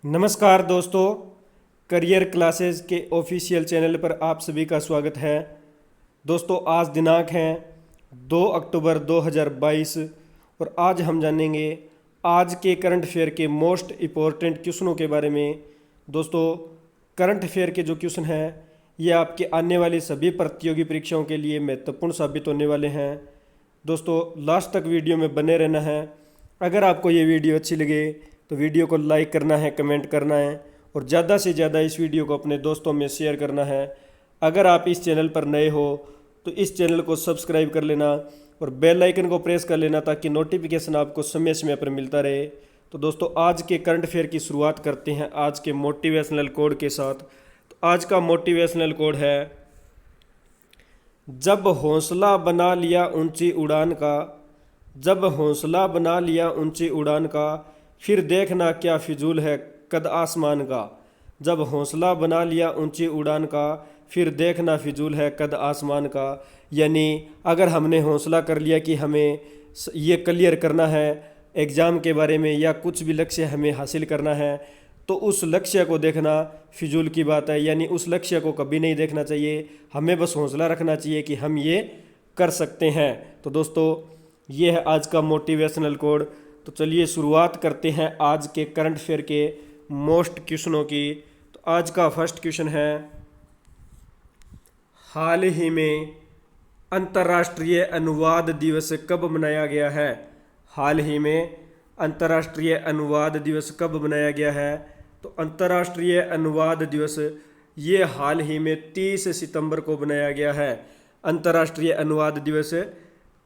नमस्कार दोस्तों, career classes के ऑफिशियल चैनल पर आप सभी का स्वागत है। दोस्तों, आज दिनांक है 2 अक्टूबर 2022 और आज हम जानेंगे आज के करंट अफेयर के मोस्ट इम्पोर्टेंट क्वेश्चनों के बारे में। दोस्तों, करंट अफेयर के जो क्वेश्चन हैं ये आपके आने वाली सभी प्रतियोगी परीक्षाओं के लिए महत्वपूर्ण साबित होने वाले हैं। दोस्तों, लास्ट तक वीडियो में बने रहना है। अगर आपको ये वीडियो अच्छी लगे तो वीडियो को लाइक करना है, कमेंट करना है और ज़्यादा से ज़्यादा इस वीडियो को अपने दोस्तों में शेयर करना है। अगर आप इस चैनल पर नए हो तो इस चैनल को सब्सक्राइब कर लेना और बेल आइकन को प्रेस कर लेना ताकि नोटिफिकेशन आपको समय समय पर मिलता रहे। तो दोस्तों, आज के करंट अफेयर की शुरुआत करते हैं आज के मोटिवेशनल कोड के साथ। तो आज का मोटिवेशनल कोड है, जब हौसला बना लिया ऊंची उड़ान का, जब हौसला बना लिया ऊंची उड़ान का, फिर देखना क्या फिजूल है कद आसमान का। जब हौसला बना लिया ऊंची उड़ान का, फिर देखना फिजूल है कद आसमान का। यानी अगर हमने हौसला कर लिया कि हमें ये क्लियर करना है एग्ज़ाम के बारे में या कुछ भी लक्ष्य हमें हासिल करना है, तो उस लक्ष्य को देखना फिजूल की बात है। यानी उस लक्ष्य को कभी नहीं देखना चाहिए, हमें बस हौसला रखना चाहिए कि हम ये कर सकते हैं। तो दोस्तों, ये है आज का मोटिवेशनल कोड। तो चलिए शुरुआत करते हैं आज के करंट अफेयर के मोस्ट क्वेश्चनों की। तो आज का फर्स्ट क्वेश्चन है, हाल ही में अंतर्राष्ट्रीय अनुवाद दिवस कब मनाया गया है। हाल ही में अंतर्राष्ट्रीय अनुवाद दिवस कब मनाया गया है। तो अंतर्राष्ट्रीय अनुवाद दिवस ये हाल ही में 30 सितंबर को बनाया गया है। अंतर्राष्ट्रीय अनुवाद दिवस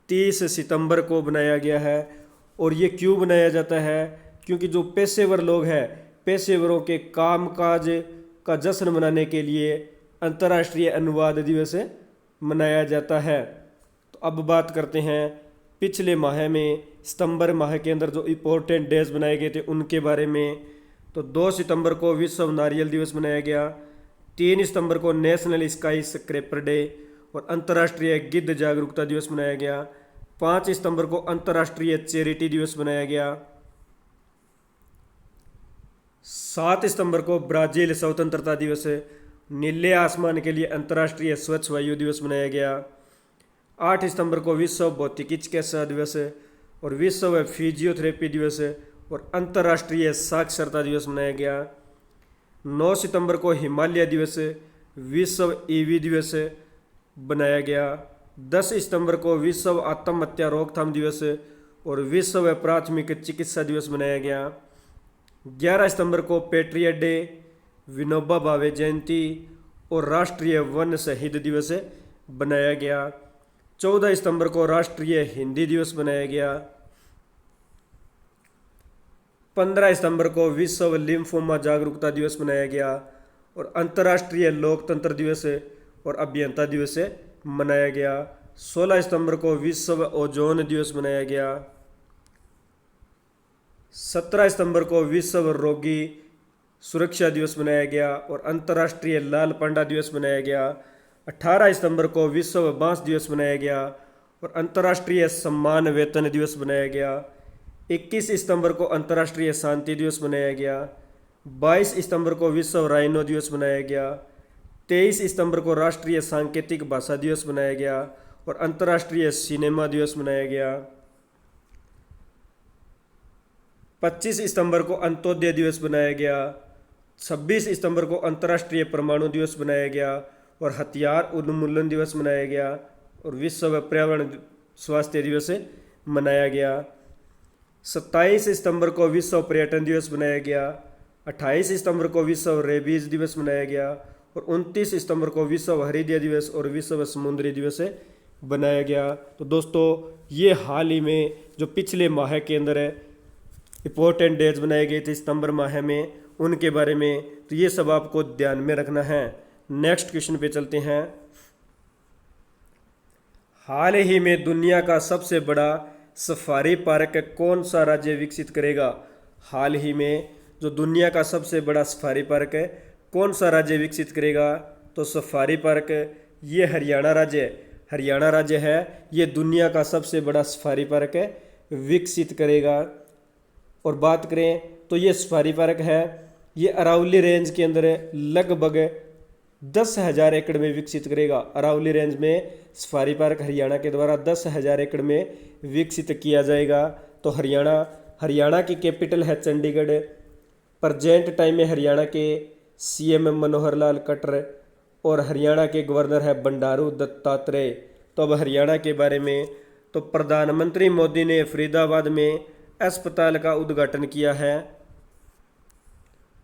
30 सितंबर को बनाया गया है। और ये क्यों बनाया जाता है? क्योंकि जो पेशेवर लोग हैं, पेशेवरों के कामकाज का जश्न मनाने के लिए अंतर्राष्ट्रीय अनुवाद दिवस मनाया जाता है। तो अब बात करते हैं पिछले माह में सितंबर माह के अंदर जो इम्पोर्टेंट डेज बनाए गए थे उनके बारे में। तो 2 सितंबर को विश्व नारियल दिवस मनाया गया, 3 सितंबर को नेशनल स्काई स्क्रैपर डे और अंतर्राष्ट्रीय गिद्ध जागरूकता दिवस मनाया गया, 5 सितंबर को अंतर्राष्ट्रीय चैरिटी दिवस मनाया गया, 7 सितंबर को ब्राज़ील स्वतंत्रता दिवस, नीले आसमान के लिए अंतर्राष्ट्रीय स्वच्छ वायु दिवस मनाया गया, 8 सितंबर को विश्व भौतिकी चिकित्सा दिवस और विश्व फिजियोथेरेपी दिवस और अंतर्राष्ट्रीय साक्षरता दिवस मनाया गया, 9 सितंबर को हिमालय दिवस, विश्व ईवी दिवस बनाया गया, 10 सितंबर को विश्व आत्महत्या रोकथाम दिवस और विश्व प्राथमिक चिकित्सा दिवस मनाया गया, 11 सितंबर को पेट्रियट डे, विनोबा भावे जयंती और राष्ट्रीय वन शहीद दिवस बनाया गया, 14 सितंबर को राष्ट्रीय हिंदी दिवस बनाया गया, 15 सितंबर को विश्व लिम्फोमा जागरूकता दिवस मनाया गया और अंतर्राष्ट्रीय लोकतंत्र दिवस और अभियंता दिवस मनाया गया, 16 सितंबर को विश्व ओजोन दिवस मनाया गया, 17 सितंबर को विश्व रोगी सुरक्षा दिवस मनाया गया और अंतर्राष्ट्रीय लाल पांडा दिवस मनाया गया, 18 सितंबर को विश्व बांस दिवस मनाया गया और अंतर्राष्ट्रीय सम्मान वेतन दिवस मनाया गया, 21 सितंबर को अंतर्राष्ट्रीय शांति दिवस मनाया गया, 22 सितंबर को विश्व राइनो दिवस मनाया गया, 23 सितंबर को राष्ट्रीय सांकेतिक भाषा दिवस मनाया गया और अंतर्राष्ट्रीय सिनेमा दिवस मनाया गया, 25 सितंबर को अंत्योदय दिवस बनाया गया, 26 सितंबर को अंतर्राष्ट्रीय परमाणु दिवस बनाया गया और हथियार उन्मूलन दिवस मनाया गया और विश्व पर्यावरण स्वास्थ्य दिवस मनाया गया, 27 सितंबर को विश्व पर्यटन दिवस मनाया गया, 28 सितंबर को विश्व रेबीज दिवस मनाया गया और 29 सितंबर को विश्व हरित दिवस और विश्व समुद्री दिवस बनाया गया। तो दोस्तों, ये हाल ही में जो पिछले माह के अंदर इम्पोर्टेंट डेज बनाए गए थे सितंबर माह में, उनके बारे में, तो ये सब आपको ध्यान में रखना है। नेक्स्ट क्वेश्चन पे चलते हैं। हाल ही में दुनिया का सबसे बड़ा सफारी पार्क कौन सा राज्य विकसित करेगा। हाल ही में जो दुनिया का सबसे बड़ा सफारी पार्क है कौन सा राज्य विकसित करेगा। तो सफारी पार्क ये हरियाणा राज्य है। हरियाणा राज्य है ये दुनिया का सबसे बड़ा सफारी पार्क विकसित करेगा। और बात करें तो ये सफारी पार्क है ये अरावली रेंज के अंदर लगभग 10,000 एकड़ में विकसित करेगा। अरावली रेंज में सफारी पार्क हरियाणा के द्वारा 10,000 एकड़ में विकसित किया जाएगा। तो हरियाणा की कैपिटल है चंडीगढ़। प्रेजेंट टाइम में हरियाणा के सीएम मनोहर लाल खट्टर और हरियाणा के गवर्नर है बंडारू दत्तात्रेय। तो अब हरियाणा के बारे में, तो प्रधानमंत्री मोदी ने फरीदाबाद में अस्पताल का उद्घाटन किया है।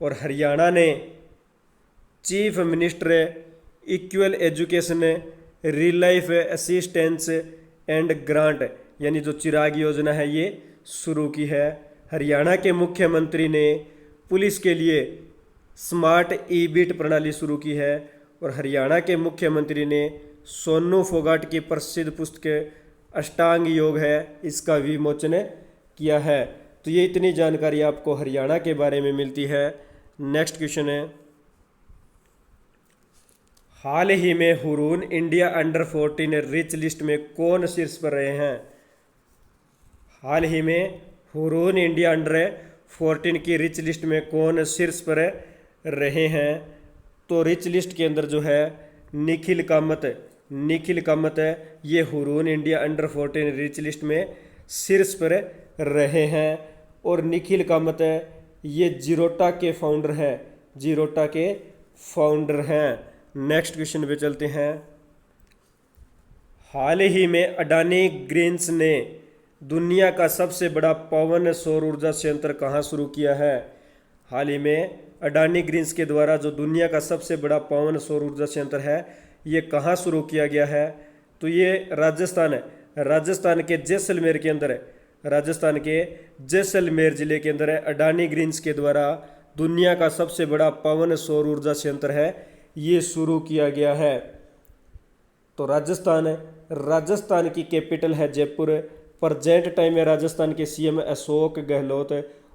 और हरियाणा ने chief minister equal education real life assistance and grant यानी जो चिराग योजना है ये शुरू की है। हरियाणा के मुख्यमंत्री ने पुलिस के लिए स्मार्ट ई बीट प्रणाली शुरू की है। और हरियाणा के मुख्यमंत्री ने सोनू फोगाट की प्रसिद्ध पुस्तक अष्टांग योग है इसका विमोचन किया है। तो ये इतनी जानकारी आपको हरियाणा के बारे में मिलती है। नेक्स्ट क्वेश्चन है, हाल ही में Hurun India under 14 rich list में कौन शीर्ष पर रहे हैं? हाल ही में हुरून इंडिया अंडर 14 की रिच लिस्ट में कौन शीर्ष पर रहे हैं? तो रिच लिस्ट के अंदर जो है निखिल कामत है, ये Hurun India under 14 rich list में शीर्ष पर रहे हैं। और निखिल कामत है ये जीरोटा के फाउंडर हैं। नेक्स्ट क्वेश्चन पे चलते हैं, हाल ही में अडानी ग्रीन्स ने दुनिया का सबसे बड़ा पवन सौर ऊर्जा संयंत्र कहाँ शुरू किया है? हाल ही में अडानी ग्रीन्स के द्वारा जो दुनिया का सबसे बड़ा पवन सौर ऊर्जा संयंत्र है ये कहाँ शुरू किया गया है? तो ये राजस्थान के जैसलमेर के अंदर है। राजस्थान के जैसलमेर जिले के अंदर है। अडानी ग्रीन्स के द्वारा दुनिया का सबसे बड़ा पवन सौर ऊर्जा संयंत्र है ये शुरू किया गया है। तो राजस्थान की कैपिटल है जयपुर। प्रेजेंट टाइम में राजस्थान के सीएम अशोक गहलोत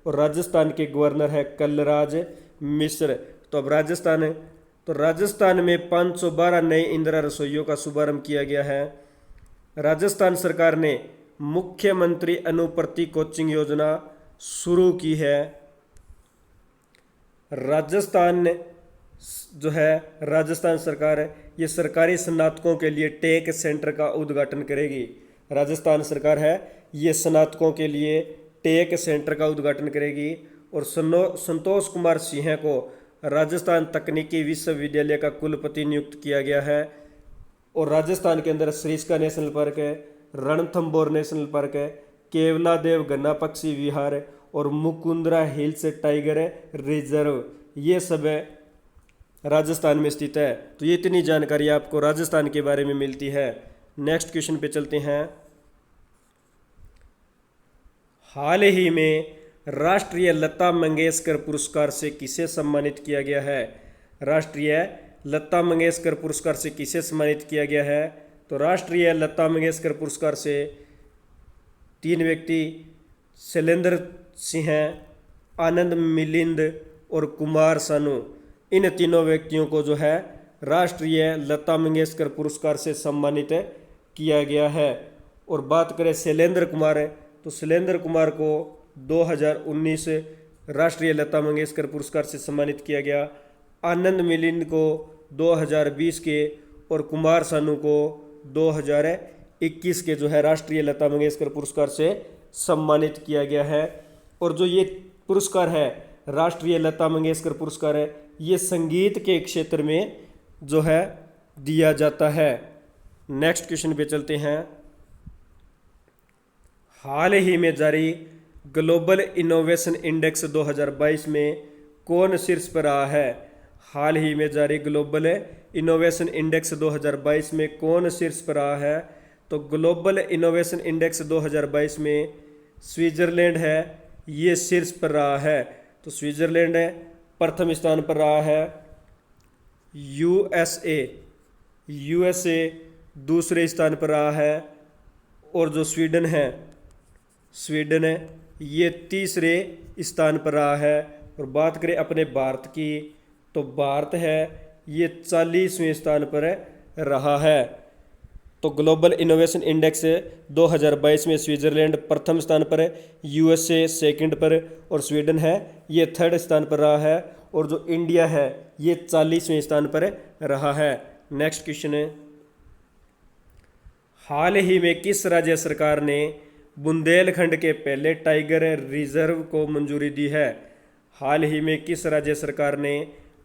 और राजस्थान के गवर्नर है कलराज मिश्र। तो अब राजस्थान में 512 नए इंदिरा रसोइयों का शुभारंभ किया गया है। राजस्थान सरकार ने मुख्यमंत्री अनुप्रति कोचिंग योजना शुरू की है। राजस्थान सरकार ये सरकारी स्नातकों के लिए टेक सेंटर का उद्घाटन करेगी। राजस्थान सरकार है ये स्नातकों के लिए टेक सेंटर का उद्घाटन करेगी। और संतोष कुमार सिंह को राजस्थान तकनीकी विश्वविद्यालय का कुलपति नियुक्त किया गया है। और राजस्थान के अंदर सरिस्का नेशनल पार्क है, रणथंभौर नेशनल पार्क है, केवलादेव गन्ना पक्षी विहार और मुकुंदरा हिल्स टाइगर रिजर्व ये सब राजस्थान में स्थित है। तो ये इतनी जानकारी आपको राजस्थान के बारे में मिलती है। नेक्स्ट क्वेश्चन पे चलते हैं, हाल ही में राष्ट्रीय लता मंगेशकर पुरस्कार से किसे सम्मानित किया गया है? राष्ट्रीय लता मंगेशकर पुरस्कार से किसे सम्मानित किया गया है? तो राष्ट्रीय लता मंगेशकर पुरस्कार से 3 व्यक्ति शैलेंद्र सिंह, आनंद मिलिंद और कुमार सानू, इन तीनों व्यक्तियों को जो है राष्ट्रीय लता मंगेशकर पुरस्कार से सम्मानित किया गया है। और बात करें शैलेंद्र कुमार तो शैलेंद्र कुमार को 2019 राष्ट्रीय लता मंगेशकर पुरस्कार से सम्मानित किया गया। आनंद मिलिंद को 2020 के और कुमार सानू को 2021 के जो है राष्ट्रीय लता मंगेशकर पुरस्कार से सम्मानित किया गया है। और जो ये पुरस्कार है राष्ट्रीय लता मंगेशकर पुरस्कार है ये संगीत के क्षेत्र में जो है दिया जाता है। नेक्स्ट क्वेश्चन पे चलते हैं, हाल ही में जारी ग्लोबल इनोवेशन इंडेक्स 2022 में कौन शीर्ष पर रहा है? हाल ही में जारी ग्लोबल इनोवेशन इंडेक्स 2022 में कौन शीर्ष पर रहा है? तो ग्लोबल इनोवेशन इंडेक्स 2022 में स्विट्जरलैंड है ये शीर्ष पर रहा है। तो स्विट्जरलैंड प्रथम स्थान पर रहा है। यूएसए दूसरे स्थान पर रहा है। और जो स्वीडन है ये तीसरे स्थान पर रहा है। और बात करें अपने भारत की तो भारत है ये 40वें स्थान पर रहा है। तो ग्लोबल इनोवेशन इंडेक्स 2022 में स्विट्जरलैंड प्रथम स्थान पर है, यूएसए सेकंड पर और स्वीडन है ये थर्ड स्थान पर रहा है। और जो इंडिया है ये 40वें स्थान पर रहा है। नेक्स्ट क्वेश्चन है, हाल ही में किस राज्य सरकार ने बुंदेलखंड के पहले टाइगर रिजर्व को मंजूरी दी है? हाल ही में किस राज्य सरकार ने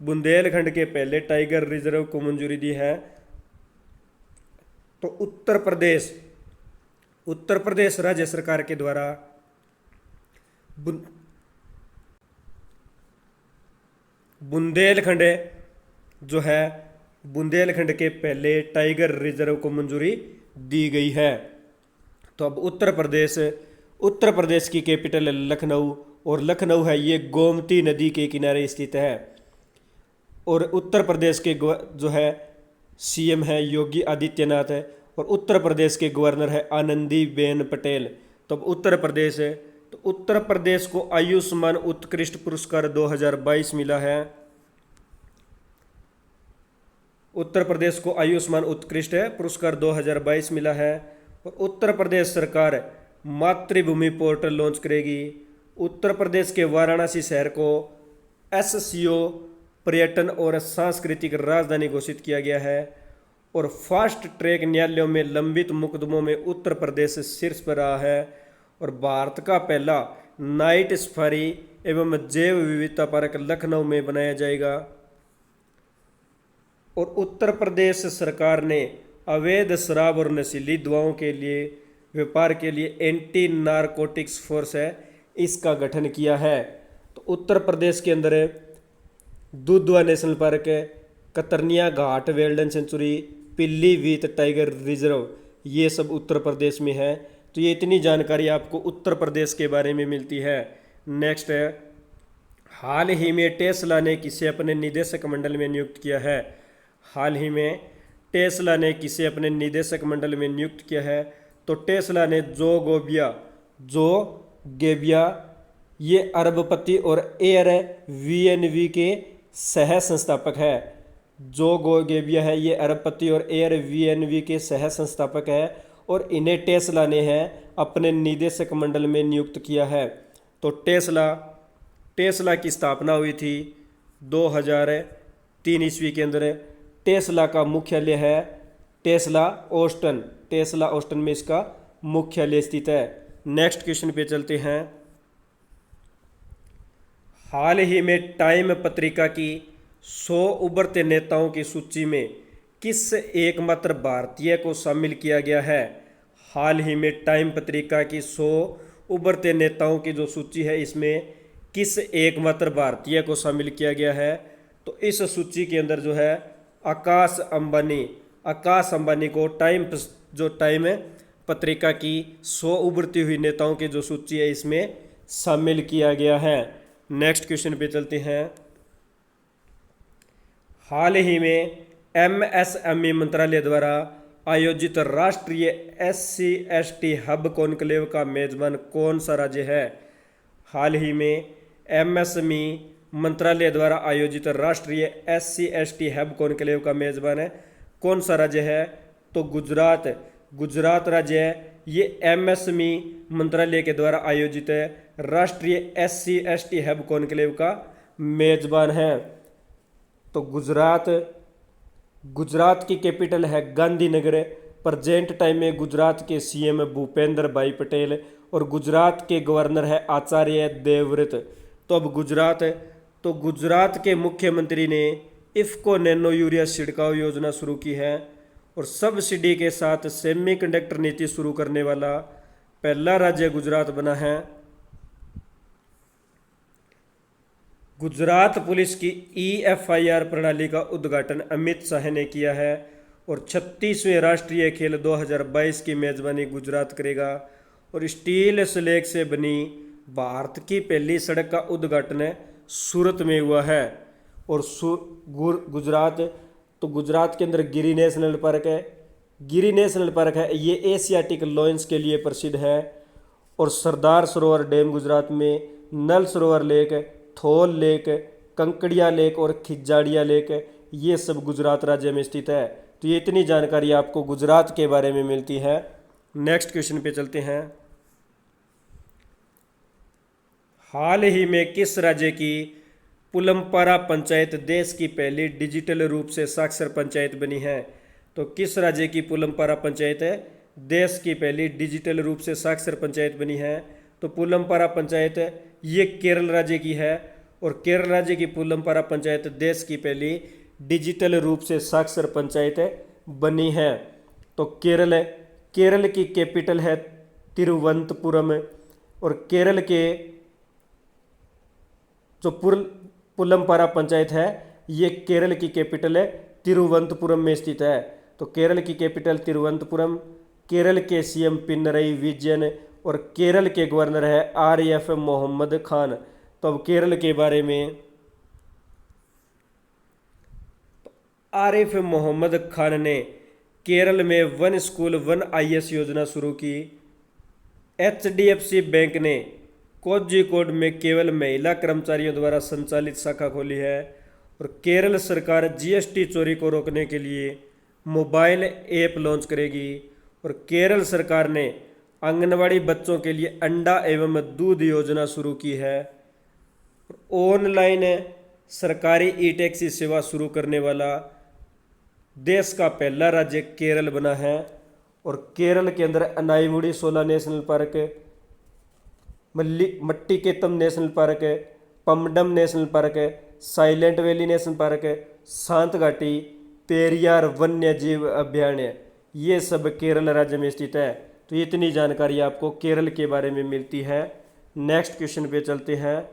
बुंदेलखंड के पहले टाइगर रिजर्व को मंजूरी दी है? तो उत्तर प्रदेश, उत्तर प्रदेश राज्य सरकार के द्वारा बुंदेलखंड जो है, बुंदेलखंड के पहले टाइगर रिजर्व को मंजूरी दी गई है। तो अब उत्तर प्रदेश की कैपिटल है लखनऊ, और लखनऊ है ये गोमती नदी के किनारे स्थित है। और उत्तर प्रदेश के जो है सीएम है योगी आदित्यनाथ है, और उत्तर प्रदेश के गवर्नर है आनंदीबेन पटेल। तो अब उत्तर प्रदेश है, तो उत्तर प्रदेश को आयुष्मान उत्कृष्ट पुरस्कार 2022 मिला है। उत्तर प्रदेश को आयुष्मान उत्कृष्ट पुरस्कार 2022 मिला है। और उत्तर प्रदेश सरकार मातृभूमि पोर्टल लॉन्च करेगी। उत्तर प्रदेश के वाराणसी शहर को एससीओ पर्यटन और सांस्कृतिक राजधानी घोषित किया गया है। और फास्ट ट्रैक न्यायालयों में लंबित मुकदमों में उत्तर प्रदेश शीर्ष पर रहा है। और भारत का पहला नाइट सफारी एवं जैव विविधता पार्क लखनऊ में बनाया जाएगा। और उत्तर प्रदेश सरकार ने अवैध शराब और नशीली दवाओं के लिए व्यापार के लिए एंटी नारकोटिक्स फोर्स है इसका गठन किया है। तो उत्तर प्रदेश के अंदर दुधवा नेशनल पार्क है, Katarniya Ghat wildlife sanctuary, Pilibhit tiger reserve, ये सब उत्तर प्रदेश में है। तो ये इतनी जानकारी आपको उत्तर प्रदेश के बारे में मिलती है। नेक्स्ट है, हाल ही में टेस्ला ने किसे अपने निदेशक मंडल में नियुक्त किया है? हाल ही में टेस्ला ने किसे अपने निदेशक मंडल में नियुक्त किया है? तो टेस्ला ने जो गेबिया ये अरबपति और एयरबीएनबी के सह संस्थापक है। जो गेबिया है ये अरबपति और एयरबीएनबी के सह संस्थापक है, और इन्हें टेस्ला ने है अपने निदेशक मंडल में नियुक्त किया है। तो टेस्ला की स्थापना हुई थी 2003 ईस्वी के अंदर। टेस्ला का मुख्यालय है टेस्ला ऑस्टन में इसका मुख्यालय स्थित है। नेक्स्ट क्वेश्चन पे चलते हैं, हाल ही में टाइम पत्रिका की 100 उभरते नेताओं की सूची में किस एकमात्र भारतीय को शामिल किया गया है? हाल ही में टाइम पत्रिका की 100 उभरते नेताओं की जो सूची है इसमें किस एकमात्र भारतीय को शामिल किया गया है? तो इस सूची के अंदर जो है आकाश अंबानी को टाइम पत्रिका की 100 उभरती हुई नेताओं की जो सूची है इसमें शामिल किया गया है। नेक्स्ट क्वेश्चन पे चलते हैं, हाल ही में एमएसएमई मंत्रालय द्वारा आयोजित राष्ट्रीय SC/ST हब कॉन्क्लेव का मेजबान कौन सा राज्य है? हाल ही में एमएसएमई मंत्रालय द्वारा आयोजित राष्ट्रीय SC/ST हब कॉन्क्लेव का मेजबान है कौन सा राज्य है? तो गुजरात राज्य है। ये एमएसएमई मंत्रालय के द्वारा आयोजित राष्ट्रीय SC/ST हब कॉन्क्लेव का मेजबान है। तो गुजरात की कैपिटल है गांधीनगर। प्रेजेंट टाइम में गुजरात के सीएम भूपेंद्र भाई पटेल और गुजरात के गवर्नर है आचार्य देवव्रत। तो अब गुजरात के मुख्यमंत्री ने इफ्को नैनो यूरिया छिड़काव योजना शुरू की है, और सब्सिडी के साथ सेमीकंडक्टर नीति शुरू करने वाला पहला राज्य गुजरात बना है। गुजरात पुलिस की EFIR प्रणाली का उद्घाटन अमित शाह ने किया है, और 36वें राष्ट्रीय खेल 2022 की मेजबानी गुजरात करेगा। और स्टील स्लेग से बनी भारत की पहली सड़क का उद्घाटन सूरत में हुआ है। और गुजरात के अंदर गिरी नेशनल पार्क है, ये एशियाटिक लॉयंस के लिए प्रसिद्ध है। और सरदार सरोवर डैम गुजरात में, नल सरोवर लेक, थोल लेक, कंकड़िया लेक और खिजाड़िया लेक, ये सब गुजरात राज्य में स्थित है। तो ये इतनी जानकारी आपको गुजरात के बारे में मिलती है। नेक्स्ट क्वेश्चन पे चलते हैं, हाल ही में किस राज्य की पुलमपारा पंचायत देश की पहली डिजिटल रूप से साक्षर पंचायत बनी है। तो किस राज्य की पुलमपारा पंचायत है देश की पहली डिजिटल रूप से साक्षर पंचायत बनी है? तो पुलमपारा पंचायत ये केरल राज्य की है और केरल राज्य की पुलमपारा पंचायत देश की पहली डिजिटल रूप से साक्षर पंचायत बनी है। तो केरल की कैपिटल है तिरुवनंतपुरम और केरल के जो पुलमपारा पंचायत है ये केरल की कैपिटल है तिरुवनंतपुरम में स्थित है। तो केरल की कैपिटल तिरुवनंतपुरम, केरल के सीएम पिनरई विजयन और केरल के गवर्नर है आरएफ मोहम्मद खान। तो अब केरल के बारे में, आरिफ मोहम्मद खान ने केरल में वन स्कूल वन आईएएस योजना शुरू की। एचडीएफसी बैंक ने कोझिकोड में केवल महिला कर्मचारियों द्वारा संचालित शाखा खोली है और केरल सरकार जीएसटी चोरी को रोकने के लिए मोबाइल ऐप लॉन्च करेगी और केरल सरकार ने आंगनवाड़ी बच्चों के लिए अंडा एवं दूध योजना शुरू की है। ऑनलाइन सरकारी ई टैक्सी सेवा शुरू करने वाला देश का पहला राज्य केरल बना है और केरल के अंदर Anamudi Shola national park, Mathikettan national park, Pambadum national park, silent valley national park, शांत घाटी, पेरियार वन्य जीव अभयारण्य, ये सब केरल राज्य में स्थित है। तो इतनी जानकारी आपको केरल के बारे में मिलती है। नेक्स्ट क्वेश्चन पे चलते हैं।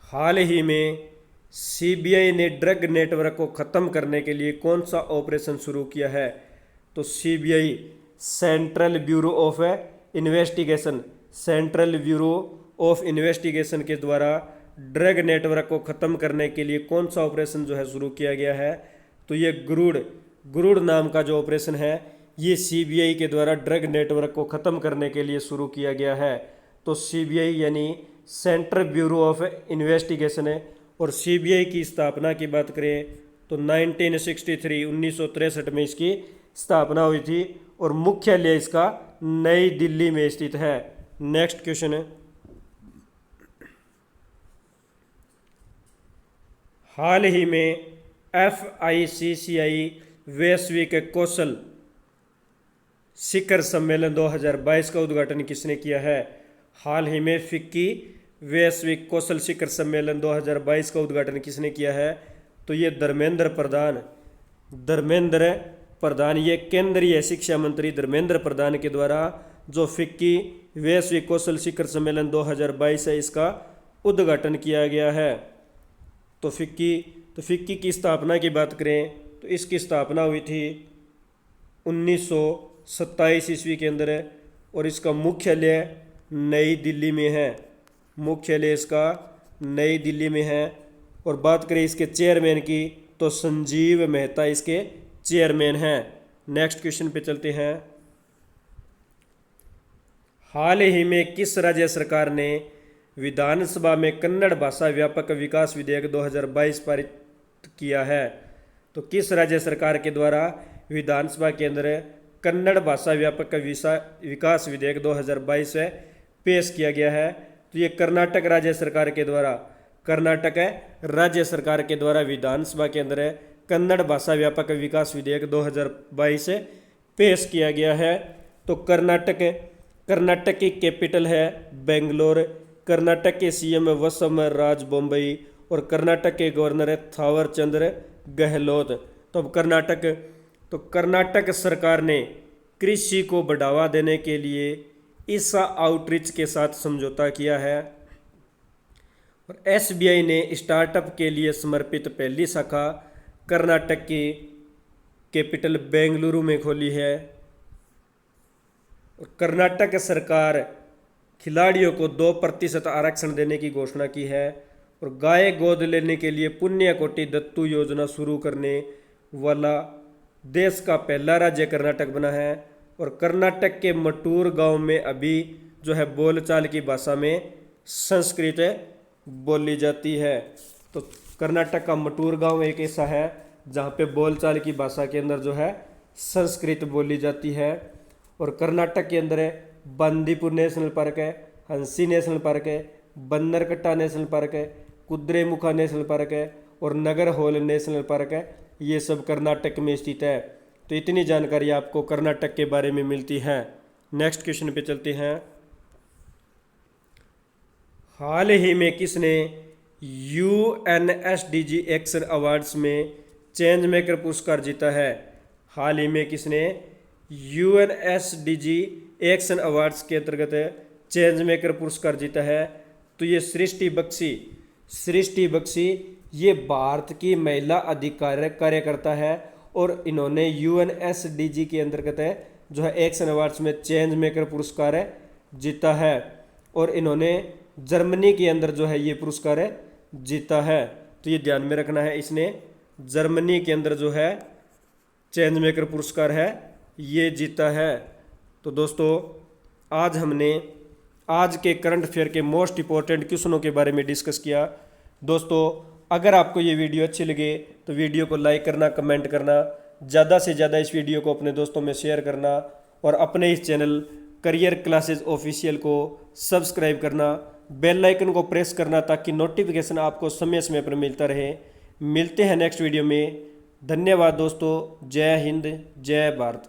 हाल ही में सीबीआई ने ड्रग नेटवर्क को ख़त्म करने के लिए कौन सा ऑपरेशन शुरू किया है? तो CBI central bureau of investigation के द्वारा ड्रग नेटवर्क को ख़त्म करने के लिए कौन सा ऑपरेशन जो है शुरू किया गया है? तो ये गुरुड़ नाम का जो ऑपरेशन है ये सीबीआई के द्वारा ड्रग नेटवर्क को ख़त्म करने के लिए शुरू किया गया है। तो सीबीआई यानी सेंट्रल ब्यूरो ऑफ इन्वेस्टिगेशन है और सीबीआई की स्थापना की बात करें तो 1963 में इसकी स्थापना हुई थी और मुख्यालय इसका नई दिल्ली में स्थित है। नेक्स्ट क्वेश्चन है, हाल ही में FICCI वैश्विक कौशल शिखर सम्मेलन 2022 का उद्घाटन किसने किया है? हाल ही में फिक्की वैश्विक कौशल शिखर सम्मेलन 2022 का उद्घाटन किसने किया है? तो ये धर्मेंद्र प्रधान ये केंद्रीय शिक्षा मंत्री धर्मेंद्र प्रधान के द्वारा जो फिक्की वैश्विक कौशल शिखर सम्मेलन 2022 है इसका उद्घाटन किया गया है। तो फिक्की की स्थापना की बात करें तो इसकी स्थापना हुई थी 1927 ईस्वी के अंदर और इसका मुख्यालय नई दिल्ली में है। मुख्यालय इसका नई दिल्ली में है। और बात करें इसके चेयरमैन की तो संजीव मेहता इसके चेयरमैन हैं। नेक्स्ट क्वेश्चन पे चलते हैं। हाल ही में किस राज्य सरकार ने विधानसभा में कन्नड़ भाषा व्यापक विकास विधेयक 2022 पारित किया है? तो किस राज्य सरकार के द्वारा विधानसभा के अंदर कन्नड़ भाषा व्यापक विकास विधेयक 2022 पेश किया गया है? तो ये कर्नाटक राज्य सरकार के द्वारा विधानसभा के अंदर कन्नड़ भाषा व्यापक विकास विधेयक 2022 पेश किया गया है। तो कर्नाटक की कैपिटल है बेंगलोर, कर्नाटक के सीएम वसम राज बम्बई और कर्नाटक के गवर्नर है थावर चंद्र गहलोत। तो अब कर्नाटक सरकार ने कृषि को बढ़ावा देने के लिए ईसा आउटरीच के साथ समझौता किया है और एसबीआई ने स्टार्टअप के लिए समर्पित पहली शाखा कर्नाटक की कैपिटल बेंगलुरु में खोली है। और कर्नाटक सरकार खिलाड़ियों को 2% आरक्षण देने की घोषणा की है और गाय गोद लेने के लिए पुण्यकोटि दत्तू योजना शुरू करने वाला देश का पहला राज्य कर्नाटक बना है। और कर्नाटक के मटूर गांव में अभी जो है बोलचाल की भाषा में संस्कृत बोली जाती है। तो कर्नाटक का मटूर गांव एक ऐसा है जहां पे बोलचाल की भाषा के अंदर जो है संस्कृत बोली जाती है। और कर्नाटक के अंदर बांदीपुर नेशनल पार्क है, हंसी नेशनल पार्क है, बन्नरकट्टा नेशनल पार्क है, कुद्रेमुखा नेशनल पार्क है और नागरहोल नेशनल पार्क है। ये सब कर्नाटक में स्थित है। तो इतनी जानकारी आपको कर्नाटक के बारे में मिलती है। नेक्स्ट क्वेश्चन पे चलते हैं। हाल ही में किसने UNSDG एक्शन अवार्ड्स में चेंज मेकर पुरस्कार जीता है? हाल ही में किसने UNSDG एक्शन अवार्ड्स के अंतर्गत चेंज मेकर पुरस्कार जीता है? तो ये सृष्टि बख्शी ये भारत की महिला अधिकार कार्यकर्ता है और इन्होंने UNSDG के अंतर्गत जो है एक्शन अवार्ड्स में चेंज मेकर पुरस्कार जीता है और इन्होंने जर्मनी के अंदर जो है ये पुरस्कार जीता है। तो ये ध्यान में रखना है, इसने जर्मनी के अंदर जो है चेंज मेकर पुरस्कार है ये जीता है। तो दोस्तों आज हमने आज के करंट अफेयर के मोस्ट इंपॉर्टेंट क्वेश्चनों के बारे में डिस्कस किया। दोस्तों अगर आपको ये वीडियो अच्छी लगे तो वीडियो को लाइक करना, कमेंट करना, ज़्यादा से ज़्यादा इस वीडियो को अपने दोस्तों में शेयर करना और अपने इस चैनल करियर क्लासेस ऑफिशियल को सब्सक्राइब करना, बेल आइकन को प्रेस करना ताकि नोटिफिकेशन आपको समय समय पर मिलता रहे। मिलते हैं नेक्स्ट वीडियो में। धन्यवाद दोस्तों। जय हिंद, जय भारत।